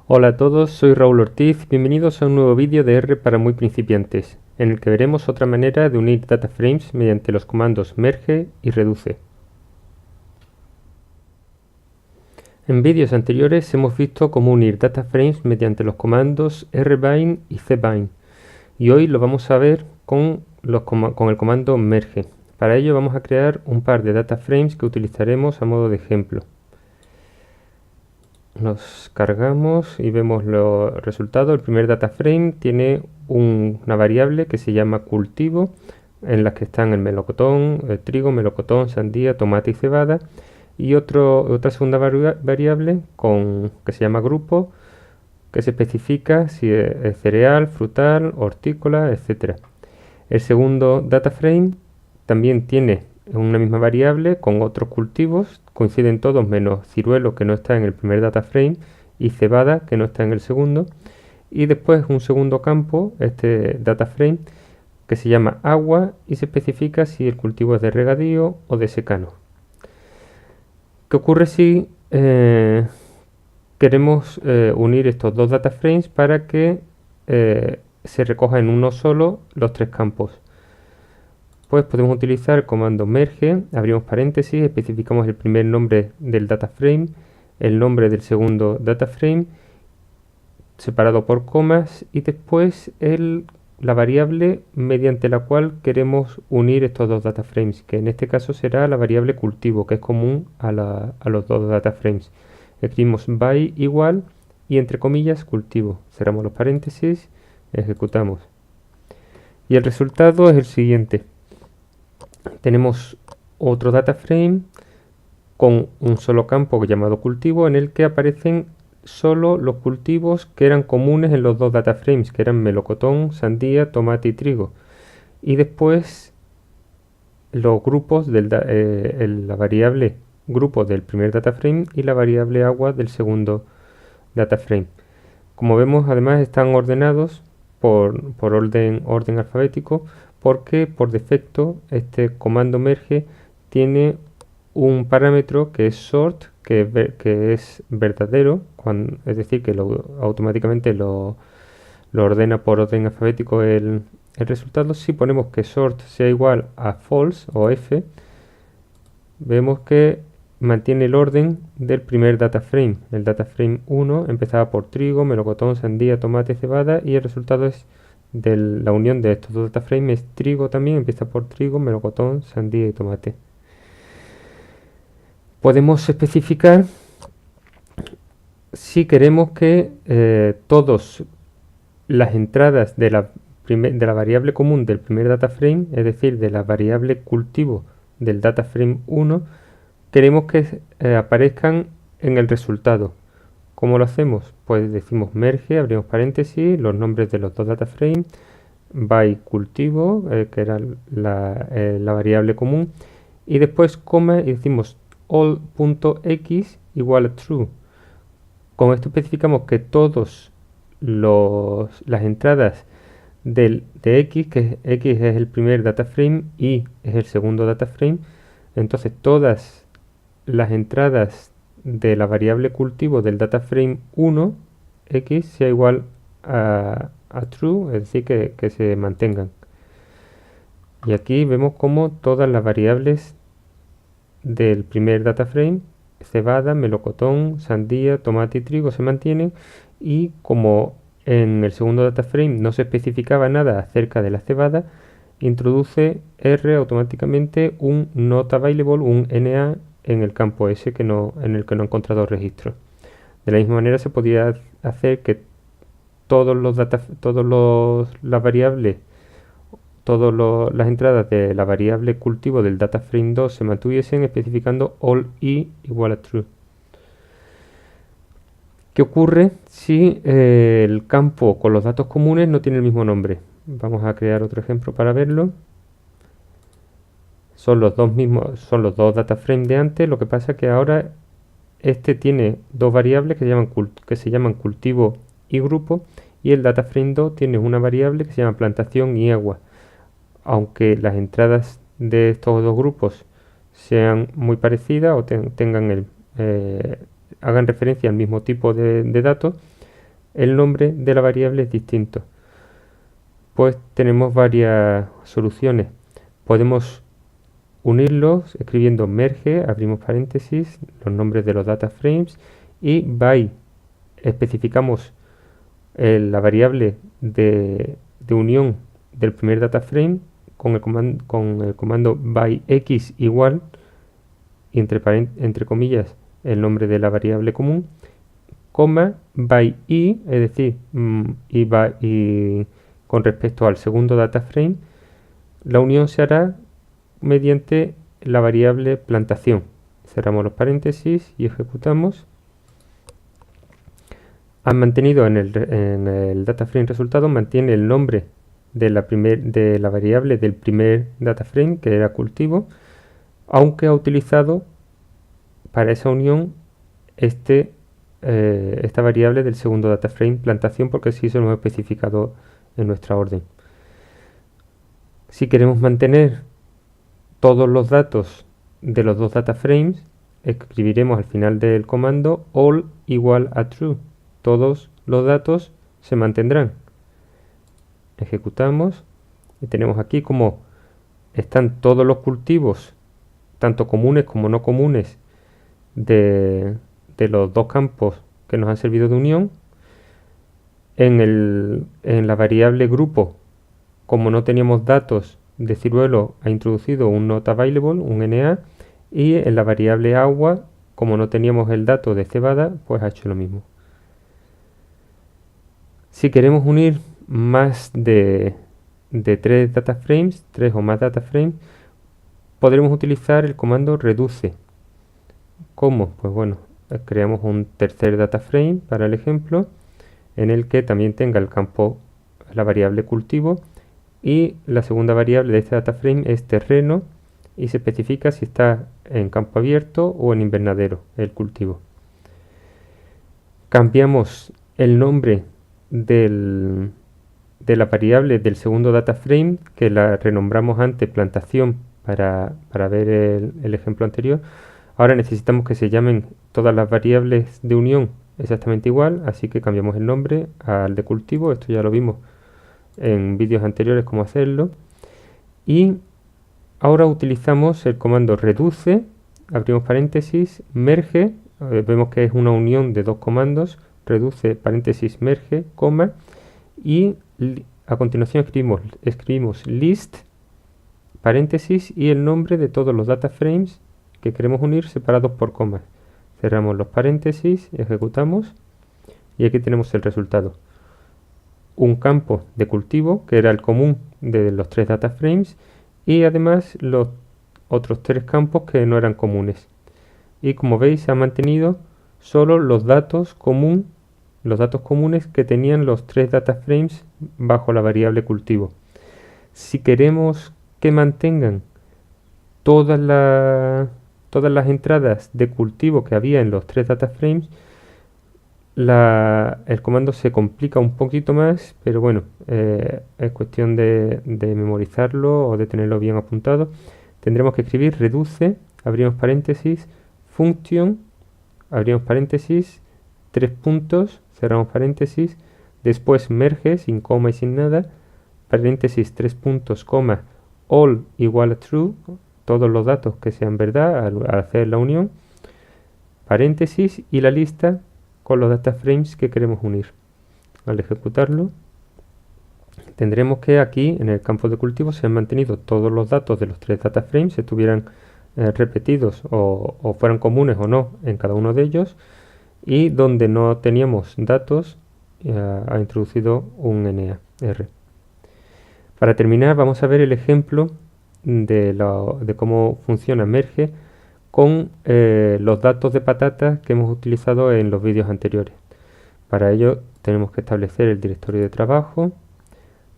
Hola a todos, soy Raúl Ortiz, bienvenidos a un nuevo vídeo de R para muy principiantes, en el que veremos otra manera de unir data frames mediante los comandos merge y reduce. En vídeos anteriores hemos visto cómo unir data frames mediante los comandos rbind y cbind, y hoy lo vamos a ver con el comando merge. Para ello vamos a crear un par de data frames que utilizaremos a modo de ejemplo. Nos cargamos y vemos los resultados. El primer data frame tiene una variable que se llama cultivo, en la que están el melocotón, el trigo, melocotón, sandía, tomate y cebada, y otra segunda variable que se llama grupo, que se especifica si es cereal, frutal, hortícola, etc. El segundo data frame también tiene una misma variable con otros cultivos, coinciden todos menos ciruelo, que no está en el primer data frame, y cebada, que no está en el segundo. Y después un segundo campo, este data frame, que se llama agua y se especifica si el cultivo es de regadío o de secano. ¿Qué ocurre si queremos unir estos dos data frames para que se recoja en uno solo los tres campos? Pues podemos utilizar el comando merge, abrimos paréntesis, especificamos el primer nombre del data frame, el nombre del segundo data frame, separado por comas, y después la variable mediante la cual queremos unir estos dos data frames, que en este caso será la variable cultivo, que es común a los dos data frames. Escribimos by igual y entre comillas cultivo. Cerramos los paréntesis, ejecutamos. Y el resultado es el siguiente. Tenemos otro data frame con un solo campo llamado cultivo, en el que aparecen solo los cultivos que eran comunes en los dos data frames, que eran melocotón, sandía, tomate y trigo. Y después los grupos la variable grupo del primer data frame y la variable agua del segundo data frame. Como vemos, además están ordenados por orden alfabético, porque por defecto este comando merge tiene un parámetro que es sort, que es verdadero, es decir, que automáticamente lo ordena por orden alfabético el resultado. Si ponemos que sort sea igual a false o f, vemos que mantiene el orden del primer data frame. El data frame 1 empezaba por trigo, melocotón, sandía, tomate, cebada, y el resultado es de la unión de estos dos data frames es trigo también, empieza por trigo, melocotón, sandía y tomate. Podemos especificar si queremos que todas las entradas de la variable común del primer data frame, es decir, de la variable cultivo del data frame 1, queremos que aparezcan en el resultado. ¿Cómo lo hacemos? Pues decimos merge, abrimos paréntesis, los nombres de los dos data frames, by cultivo, que era la variable común, y después coma y decimos all.x igual a true. Con esto especificamos que todas las entradas de x, que x es el primer data frame y es el segundo data frame, entonces todas las entradas de la variable cultivo del data frame 1, x, sea igual a true, es decir, que se mantengan. Y aquí vemos como todas las variables del primer data frame, cebada, melocotón, sandía, tomate y trigo, se mantienen, y como en el segundo data frame no se especificaba nada acerca de la cebada, introduce R automáticamente un not available, un NA, en el campo S en el que no ha encontrado registro. De la misma manera se podía hacer que las variables, las entradas de la variable cultivo del data frame 2 se mantuviesen especificando all i igual a true. ¿Qué ocurre si el campo con los datos comunes no tiene el mismo nombre? Vamos a crear otro ejemplo para verlo. Son los dos data frame de antes, lo que pasa es que ahora este tiene dos variables que se llaman cultivo y grupo, y el data frame 2 tiene una variable que se llama plantación y agua. Aunque las entradas de estos dos grupos sean muy parecidas o hagan referencia al mismo tipo de datos, el nombre de la variable es distinto. Pues tenemos varias soluciones. Podemos unirlos escribiendo merge, abrimos paréntesis, los nombres de los data frames, y by especificamos la variable de unión del primer data frame con el comando by x igual, y entre comillas el nombre de la variable común, coma by y, es decir, y con respecto al segundo data frame, la unión se hará mediante la variable plantación. Cerramos los paréntesis y ejecutamos. Han mantenido en el data frame resultado, mantiene el nombre de la variable del primer data frame, que era cultivo, aunque ha utilizado para esa unión esta variable del segundo data frame, plantación, porque sí se lo hemos especificado en nuestra orden. Si queremos mantener todos los datos de los dos data frames, escribiremos al final del comando all igual a true. Todos los datos se mantendrán. Ejecutamos y tenemos aquí como están todos los cultivos, tanto comunes como no comunes, de los dos campos que nos han servido de unión. En la variable grupo, como no teníamos datos de ciruelo, ha introducido un not available, un NA, y en la variable agua, como no teníamos el dato de cebada, pues ha hecho lo mismo. Si queremos unir más de 3 data frames, 3 o más data frames, podremos utilizar el comando reduce. ¿Cómo? Pues bueno, creamos un tercer data frame para el ejemplo, en el que también tenga el campo, la variable cultivo, y la segunda variable de este data frame es terreno, y se especifica si está en campo abierto o en invernadero el cultivo. Cambiamos el nombre de la variable del segundo data frame, que la renombramos antes plantación para ver el ejemplo anterior. Ahora necesitamos que se llamen todas las variables de unión exactamente igual, así que cambiamos el nombre al de cultivo. Esto ya lo vimos en vídeos anteriores cómo hacerlo. Y ahora utilizamos el comando reduce, abrimos paréntesis, merge, vemos que es una unión de dos comandos, reduce, paréntesis, merge, coma, y a continuación escribimos list, paréntesis, y el nombre de todos los data frames que queremos unir separados por comas. Cerramos los paréntesis, ejecutamos, y aquí tenemos el resultado. Un campo de cultivo, que era el común de los 3 data frames, y además los otros 3 campos que no eran comunes. Y como veis, se han mantenido solo los datos comunes que tenían los 3 data frames bajo la variable cultivo. Si queremos que mantengan todas las entradas de cultivo que había en los 3 data frames, el comando se complica un poquito más, pero bueno, es cuestión de memorizarlo o de tenerlo bien apuntado. Tendremos que escribir reduce, abrimos paréntesis, function, abrimos paréntesis, 3 puntos, cerramos paréntesis, después merge sin coma y sin nada, paréntesis, 3 puntos, coma, all igual a true, todos los datos que sean verdad al hacer la unión, paréntesis, y la lista con los data frames que queremos unir. Al ejecutarlo, tendremos que aquí en el campo de cultivo se han mantenido todos los datos de los 3 data frames, estuvieran repetidos o fueran comunes o no en cada uno de ellos, y donde no teníamos datos ha introducido un NAR. Para terminar, vamos a ver el ejemplo de cómo funciona merge con los datos de patatas que hemos utilizado en los vídeos anteriores. Para ello tenemos que establecer el directorio de trabajo,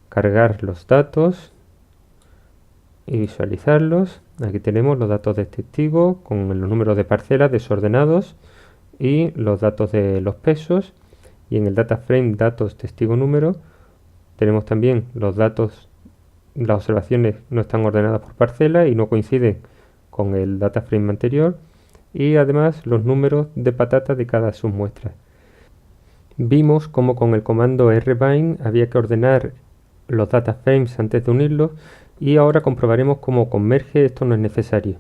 cargar los datos y visualizarlos. Aquí tenemos los datos de testigo con los números de parcelas desordenados y los datos de los pesos, y en el data frame datos testigo número tenemos también los datos. Las observaciones no están ordenadas por parcela y no coinciden con el data frame anterior, y además los números de patatas de cada submuestra. vimos como con el comando rbind había que ordenar los data frames antes de unirlos, y ahora comprobaremos cómo con merge esto no es necesario.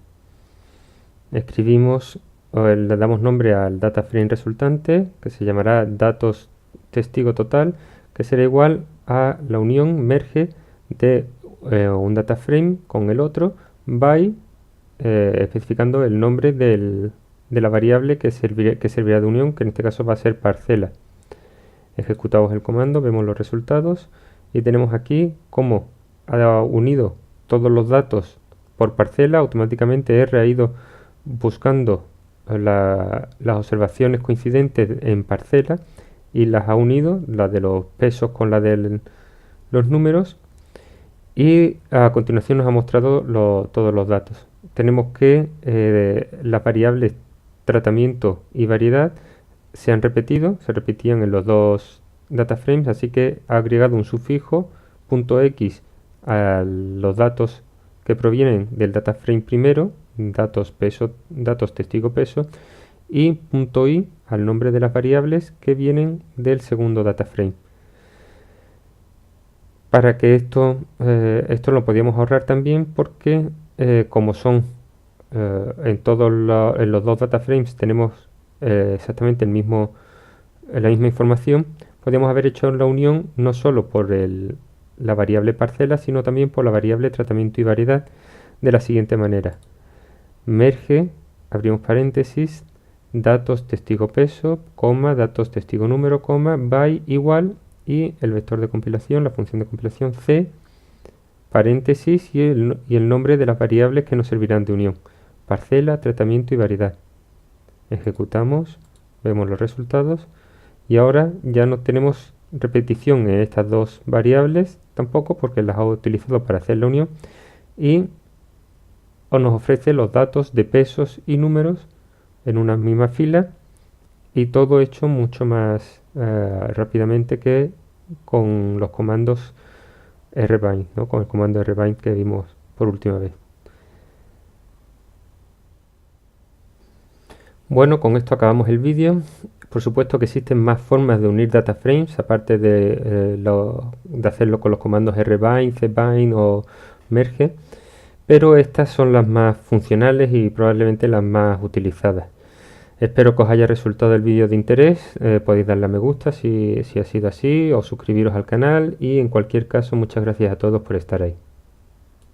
Escribimos, le damos nombre al data frame resultante, que se llamará datos testigo total, que será igual a la unión merge de un data frame con el otro by especificando el nombre de la variable que servirá de unión, que en este caso va a ser parcela. Ejecutamos el comando, vemos los resultados y tenemos aquí cómo ha unido todos los datos por parcela. Automáticamente R ha ido buscando las observaciones coincidentes en parcela y las ha unido, la de los pesos con la de los números, y a continuación nos ha mostrado todos los datos. Tenemos que las variables tratamiento y variedad se han repetido, se repetían en los dos data frames, así que ha agregado un sufijo .x a los datos que provienen del data frame primero, datos peso, datos testigo peso, y .i al nombre de las variables que vienen del segundo data frame. Para que esto lo podíamos ahorrar también, porque como son en los dos data frames tenemos exactamente la misma información, podríamos haber hecho la unión no solo por la variable parcela, sino también por la variable tratamiento y variedad, de la siguiente manera: merge, abrimos paréntesis, datos testigo peso, coma, datos testigo número, coma, by igual, y el vector de compilación, la función de compilación c, paréntesis y el nombre de las variables que nos servirán de unión: parcela, tratamiento y variedad. Ejecutamos, vemos los resultados y ahora ya no tenemos repetición en estas dos variables tampoco, porque las ha utilizado para hacer la unión, y nos ofrece los datos de pesos y números en una misma fila, y todo hecho mucho más rápidamente que con los comandos rbind, ¿no? Con el comando rbind que vimos por última vez. Bueno, con esto acabamos el vídeo. Por supuesto que existen más formas de unir data frames, aparte de hacerlo con los comandos rbind, cbind o merge, pero estas son las más funcionales y probablemente las más utilizadas. Espero que os haya resultado el vídeo de interés. Podéis darle a me gusta si ha sido así, o suscribiros al canal, y en cualquier caso muchas gracias a todos por estar ahí.